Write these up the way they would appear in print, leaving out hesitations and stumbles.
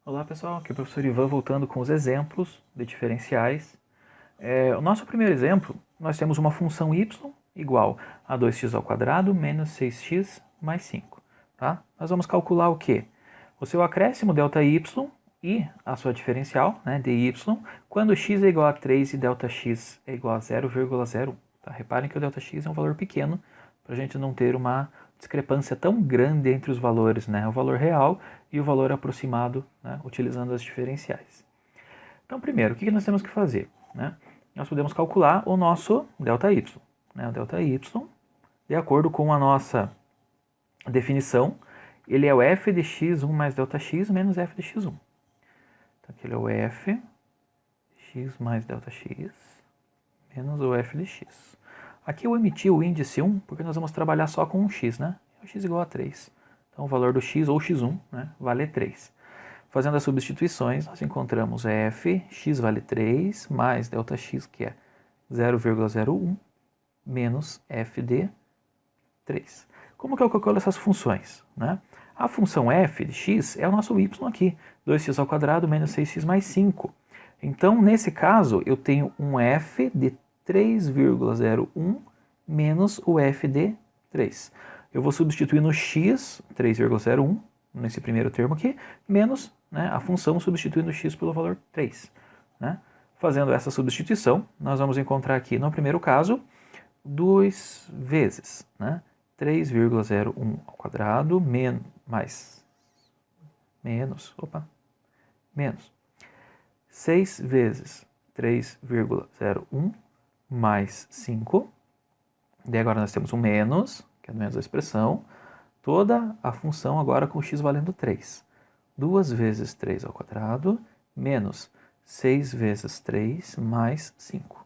Olá pessoal, aqui é o professor Ivan voltando com os exemplos de diferenciais. O nosso primeiro exemplo, nós temos uma função y igual a 2x² menos 6x mais 5. Tá? Nós vamos calcular o quê? O seu acréscimo ΔY e a sua diferencial, né, dy, quando x é igual a 3 e Δx é igual a 0,01. Tá? Reparem que o Δx é um valor pequeno, para a gente não ter uma discrepância tão grande entre os valores, né, o valor real e o valor aproximado, né, utilizando as diferenciais. Então, primeiro, o que nós temos que fazer? Né? Nós podemos calcular o nosso ΔY. Né? O ΔY, de acordo com a nossa definição, ele é o f de x1 mais ΔX menos f de x1. Então, aqui ele é o f de x mais ΔX menos o f de x. Aqui eu emiti o índice 1 porque nós vamos trabalhar só com um x, né? O x igual a 3. Então o valor do x, ou x1, né, vale 3. Fazendo as substituições, nós encontramos f, x vale 3, mais ΔX, que é 0,01, menos f de 3. Como que eu calculo essas funções? Né? A função f de x é o nosso y aqui, 2x² menos 6x mais 5. Então, nesse caso, eu tenho um f de 3,01 menos o f de 3. Eu vou substituir no x, 3,01, nesse primeiro termo aqui, menos, né, a função substituindo o x pelo valor 3. Né? Fazendo essa substituição, nós vamos encontrar aqui, no primeiro caso, 2 vezes, né, 3,01 ao quadrado menos 6 vezes 3,01 mais 5. Daí agora nós temos um menos, que é o menos da expressão, toda a função agora com x valendo 3. 2 vezes 3 ao quadrado menos 6 vezes 3 mais 5.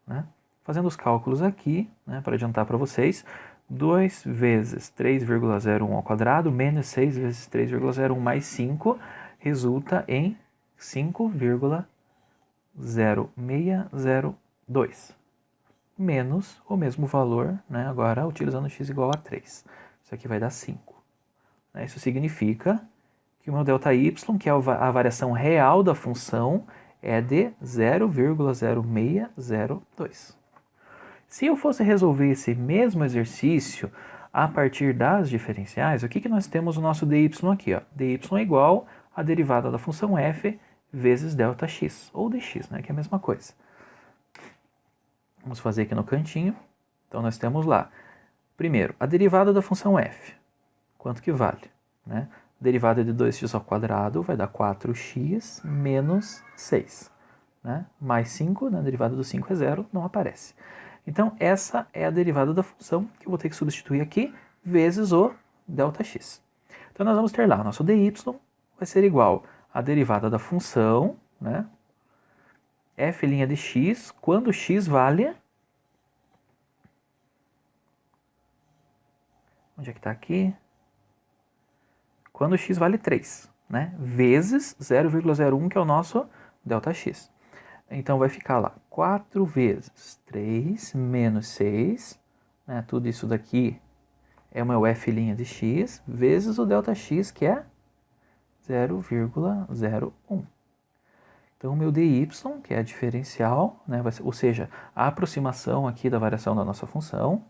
Né? Fazendo os cálculos aqui, né, para adiantar para vocês, 2 vezes 3,01 ao quadrado menos 6 vezes 3,01 mais 5 resulta em 5,0602. Menos o mesmo valor, né, agora utilizando x igual a 3. Isso aqui vai dar 5. Isso significa que o meu ΔY, que é a variação real da função, é de 0,0602. Se eu fosse resolver esse mesmo exercício a partir das diferenciais, o que nós temos no nosso dy aqui? Ó? dy é igual à derivada da função f vezes ΔX, ou dx, né, que é a mesma coisa. Vamos fazer aqui no cantinho. Então nós temos lá, primeiro, a derivada da função f. Quanto que vale? Né? A derivada de 2x² vai dar 4x menos 6. Né? Mais 5, né? A derivada do 5 é 0, não aparece. Então, essa é a derivada da função que eu vou ter que substituir aqui, vezes o ΔX. Então, nós vamos ter lá, nosso dy vai ser igual à derivada da função, né? f' de x, quando x vale... Onde é que está aqui? Quando x vale 3, né? Vezes 0,01, que é o nosso ΔX. Então, vai ficar lá 4 vezes 3 menos 6, né? Tudo isso daqui é o meu f' de x, vezes o ΔX, que é 0,01. Então, o meu dy, que é a diferencial, né? Ou seja, a aproximação aqui da variação da nossa função,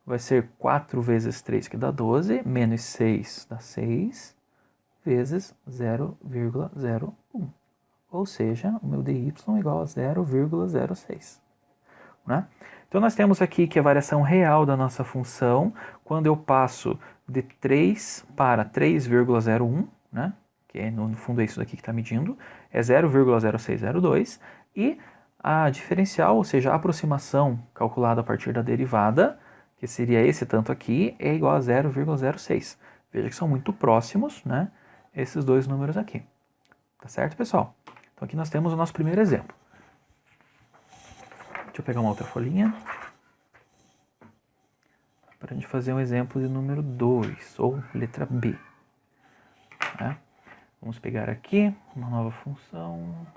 vai ser 4 vezes 3, que dá 12, menos 6 dá 6, vezes 0,01. Ou seja, o meu dy é igual a 0,06. Né? Então, nós temos aqui que a variação real da nossa função, quando eu passo de 3 para 3,01, né? Que é, no fundo é isso daqui que está medindo, é 0,0602, e a diferencial, ou seja, a aproximação calculada a partir da derivada, que seria esse tanto aqui, é igual a 0,06. Veja que são muito próximos, né, esses dois números aqui. Tá certo, pessoal? Então aqui nós temos o nosso primeiro exemplo. Deixa eu pegar uma outra folhinha. Para a gente fazer um exemplo de número 2, ou letra B. Né? Vamos pegar aqui uma nova função.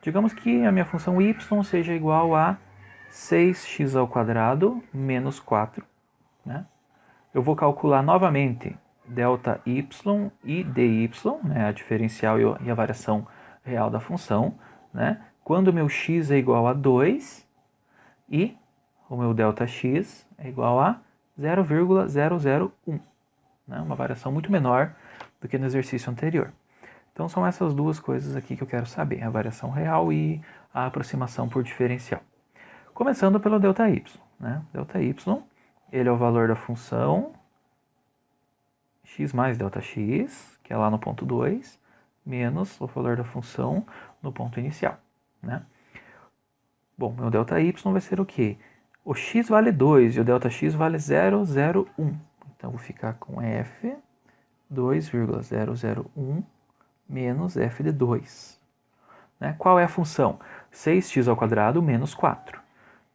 Digamos que a minha função y seja igual a 6x² menos 4. Né? Eu vou calcular novamente delta y e dy, né, a diferencial e a variação real da função, né, quando o meu x é igual a 2 e o meu delta x é igual a 0,001, né, uma variação muito menor do que no exercício anterior. Então são essas duas coisas aqui que eu quero saber, a variação real e a aproximação por diferencial. Começando pelo ΔY, né? ΔY, ele é o valor da função x mais ΔX, que é lá no ponto 2, menos o valor da função no ponto inicial, né? Bom, meu ΔY vai ser o quê? O x vale 2 e o ΔX vale 0,01. Então, vou ficar com f 2,001 menos f de 2. Né? Qual é a função? 6x² menos 4.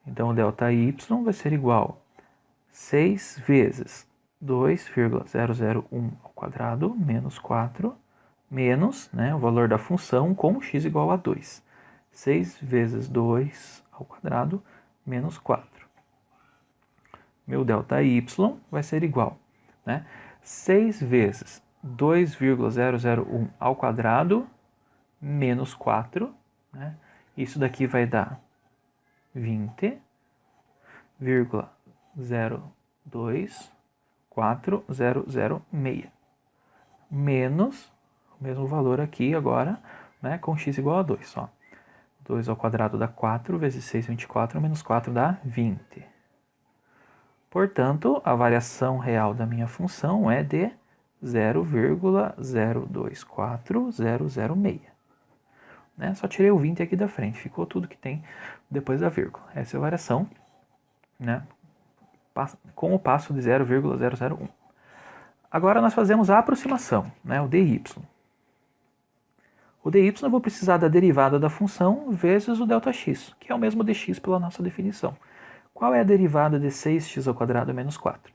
Então, o ΔY vai ser igual a 6 vezes 2,001 ao quadrado menos 4, menos, né, o valor da função com x igual a 2. 6 vezes 2 ao quadrado menos 4. Meu ΔY vai ser igual, né, 6 vezes 2,001 ao quadrado menos 4, né? Isso daqui vai dar 20,024006 menos o mesmo valor aqui agora, né, com x igual a 2. Ó. 2 ao quadrado dá 4, vezes 6, 24, menos 4 dá 20. Portanto, a variação real da minha função é de 0,024006. Né? Só tirei o 20 aqui da frente, ficou tudo que tem depois da vírgula. Essa é a variação, né, com o passo de 0,001. Agora nós fazemos a aproximação, né, o dy. O dy eu vou precisar da derivada da função vezes o ΔX, que é o mesmo dx pela nossa definição. Qual é a derivada de 6x² menos 4?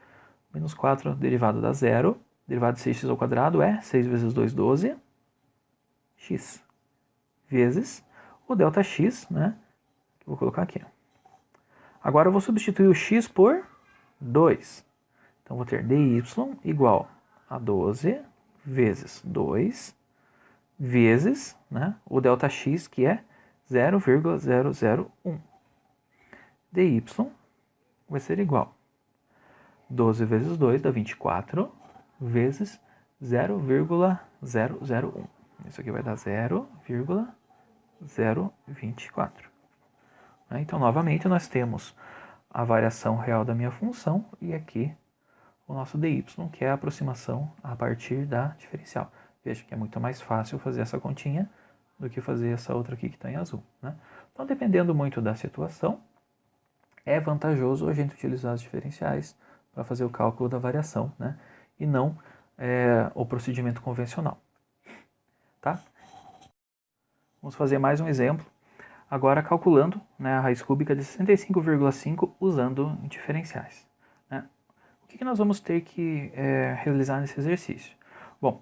Menos 4, derivada dá 0. Derivada de 6x² é 6 vezes 2, 12, x, vezes o ΔX, né, que eu vou colocar aqui. Agora eu vou substituir o x por 2. Então vou ter dy igual a 12 vezes 2, vezes, né, o ΔX, que é 0,001. dy vai ser igual a 12 vezes 2 dá 24, vezes 0,001. Isso aqui vai dar 0,024. Então, novamente, nós temos a variação real da minha função e aqui o nosso dy, que é a aproximação a partir da diferencial. Veja que é muito mais fácil fazer essa continha do que fazer essa outra aqui que está em azul. Né? Então, dependendo muito da situação, é vantajoso a gente utilizar as diferenciais para fazer o cálculo da variação, né? E não o procedimento convencional. Tá? Vamos fazer mais um exemplo, agora calculando, né, a raiz cúbica de 65,5 usando diferenciais. Né? O que nós vamos ter que realizar nesse exercício? Bom,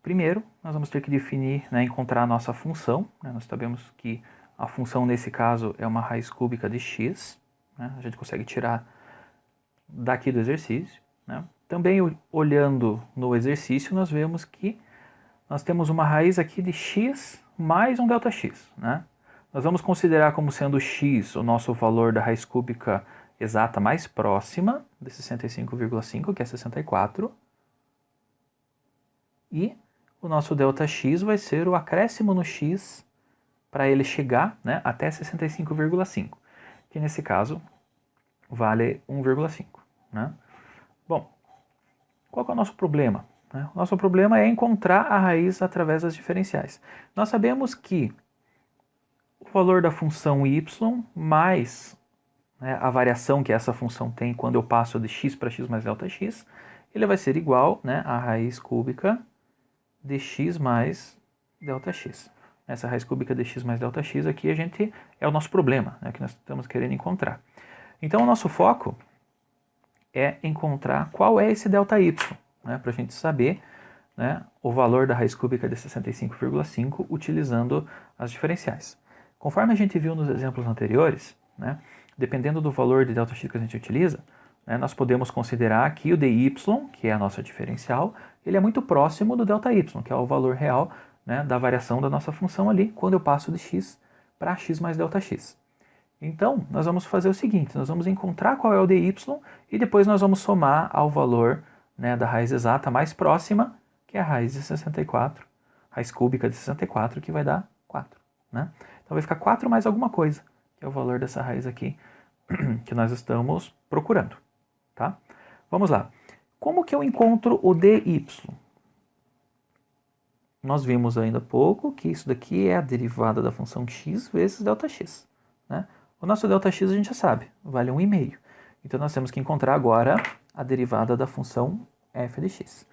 primeiro nós vamos ter que definir, né, encontrar a nossa função. Né? Nós sabemos que a função nesse caso é uma raiz cúbica de x. Né? A gente consegue tirar daqui do exercício. Né? Também olhando no exercício nós vemos que nós temos uma raiz aqui de x mais um ΔX. Né? Nós vamos considerar como sendo x o nosso valor da raiz cúbica exata mais próxima de 65,5, que é 64. E o nosso ΔX vai ser o acréscimo no x para ele chegar, né, até 65,5, que nesse caso vale 1,5. Né? Bom, qual que é o nosso problema? O nosso problema é encontrar a raiz através das diferenciais. Nós sabemos que o valor da função y mais, né, a variação que essa função tem quando eu passo de x para x mais ΔX, ele vai ser igual, né, a raiz cúbica de x mais ΔX. Essa raiz cúbica de x mais ΔX aqui é o nosso problema, né, que nós estamos querendo encontrar. Então o nosso foco é encontrar qual é esse ΔY, né, para a gente saber, né, o valor da raiz cúbica de 65,5 utilizando as diferenciais. Conforme a gente viu nos exemplos anteriores, né, dependendo do valor de ΔX que a gente utiliza, né, nós podemos considerar que o dy, que é a nossa diferencial, ele é muito próximo do ΔY, que é o valor real, né, da variação da nossa função ali, quando eu passo de x para x mais ΔX. Então, nós vamos fazer o seguinte, nós vamos encontrar qual é o dy e depois nós vamos somar ao valor, né, da raiz exata mais próxima, que é a raiz de 64, raiz cúbica de 64, que vai dar 4. Né? Então vai ficar 4 mais alguma coisa, que é o valor dessa raiz aqui que nós estamos procurando. Tá? Vamos lá. Como que eu encontro o dy? Nós vimos ainda há pouco que isso daqui é a derivada da função x vezes ΔX. Né? O nosso ΔX a gente já sabe, vale 1,5. Então nós temos que encontrar agora a derivada da função f de x.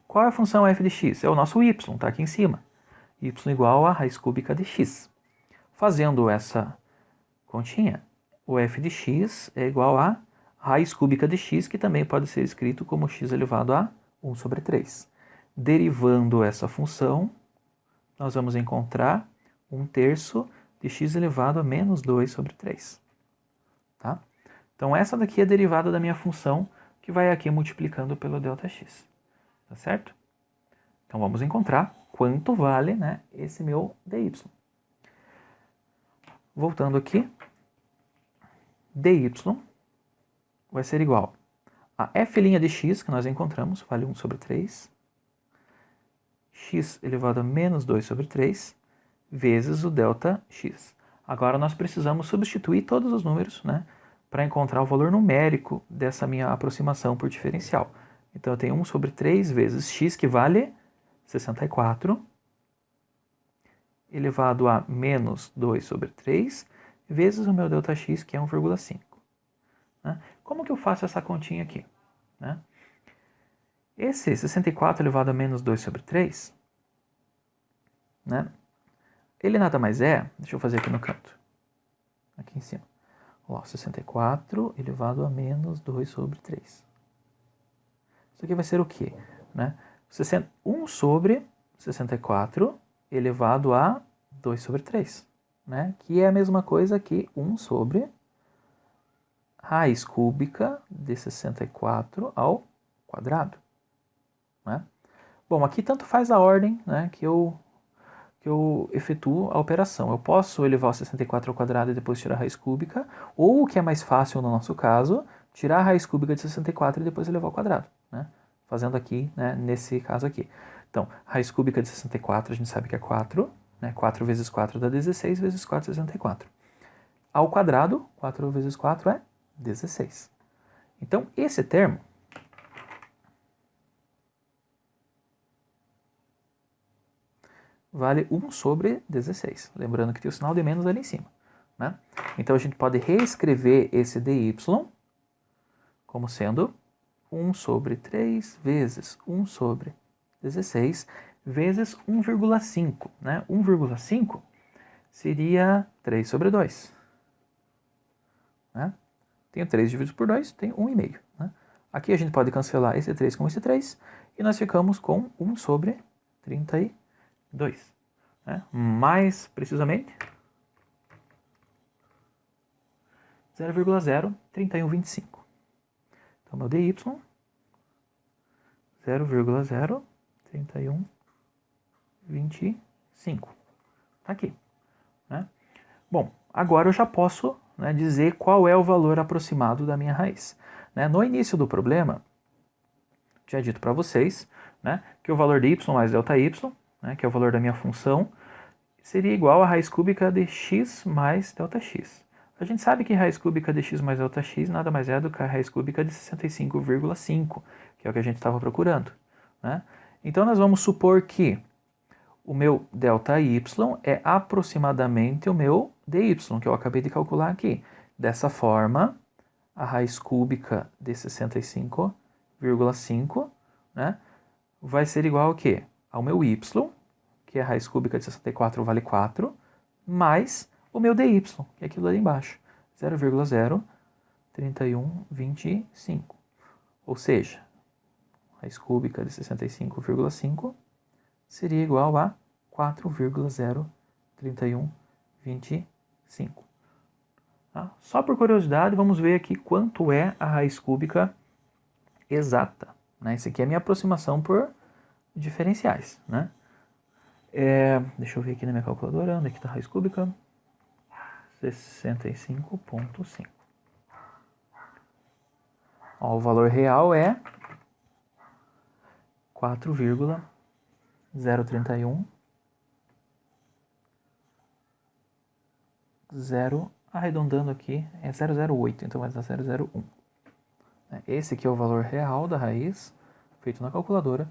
Qual é a função f de x? É o nosso y, está aqui em cima. Y igual a raiz cúbica de x. Fazendo essa continha, o f de x é igual a raiz cúbica de x, que também pode ser escrito como x elevado a 1 sobre 3. Derivando essa função, nós vamos encontrar 1/3 de x elevado a menos 2 sobre 3. Tá? Então essa daqui é a derivada da minha função, que vai aqui multiplicando pelo ΔX. Tá certo? Então vamos encontrar quanto vale, né, esse meu dy. Voltando aqui, dy vai ser igual a f' de x, que nós encontramos, vale 1 sobre 3, x elevado a menos 2 sobre 3, vezes o ΔX. Agora nós precisamos substituir todos os números, né, para encontrar o valor numérico dessa minha aproximação por diferencial. Então eu tenho 1 sobre 3 vezes x, que vale 64, elevado a menos 2 sobre 3, vezes o meu ΔX, que é 1,5. Né? Como que eu faço essa continha aqui? Né? Esse 64 elevado a menos 2 sobre 3, né? Ele nada mais é, deixa eu fazer aqui no canto, aqui em cima. Ó, 64 elevado a menos 2 sobre 3. Isso aqui vai ser o quê? Né? 1 sobre 64 elevado a 2 sobre 3. Né? Que é a mesma coisa que 1 sobre raiz cúbica de 64 ao quadrado. Né? Bom, aqui tanto faz a ordem, né, que eu efetuo a operação. Eu posso elevar o 64 ao quadrado e depois tirar a raiz cúbica, ou o que é mais fácil no nosso caso, tirar a raiz cúbica de 64 e depois elevar ao quadrado. Né? Fazendo aqui, né, nesse caso aqui. Então, raiz cúbica de 64 a gente sabe que é 4, né? 4 vezes 4 dá 16, vezes 4 é 64. Ao quadrado, 4 vezes 4 é 16. Então, esse termo vale 1 sobre 16. Lembrando que tem o sinal de menos ali em cima. Né? Então a gente pode reescrever esse dy como sendo 1 sobre 3 vezes 1 sobre 16 vezes 1,5. Né? 1,5 seria 3 sobre 2. Né? Tenho 3 dividido por 2, tem 1,5. Né? Aqui a gente pode cancelar esse 3 com esse 3 e nós ficamos com 1 sobre 32. Né? Mais precisamente 0,03125. Então meu dy 0,03125. Tá aqui. Né? Bom, agora eu já posso, né, dizer qual é o valor aproximado da minha raiz. Né? No início do problema, tinha dito para vocês, né, que o valor de y mais ΔY, né, que é o valor da minha função, seria igual a raiz cúbica de x mais ΔX. A gente sabe que raiz cúbica de x mais ΔX nada mais é do que a raiz cúbica de 65,5, que é o que a gente estava procurando. Né? Então nós vamos supor que o meu ΔY é aproximadamente o meu dy, que eu acabei de calcular aqui. Dessa forma, a raiz cúbica de 65,5, né, vai ser igual ao quê? Ao meu y, que é a raiz cúbica de 64 vale 4, mais o meu dy, que é aquilo ali embaixo, 0,03125. Ou seja, raiz cúbica de 65,5 seria igual a 4,03125. Tá? Só por curiosidade, vamos ver aqui quanto é a raiz cúbica exata. Né? Isso aqui é a minha aproximação por diferenciais. Né? Deixa eu ver aqui na minha calculadora, onde é que está a raiz cúbica? 65,5. O valor real é 4,031, arredondando aqui, é 008, então vai dar 001. Esse aqui é o valor real da raiz, feito na calculadora,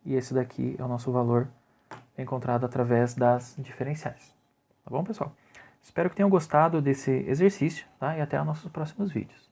e esse daqui é o nosso valor encontrado através das diferenciais. Tá bom, pessoal? Espero que tenham gostado desse exercício, tá? E até os nossos próximos vídeos.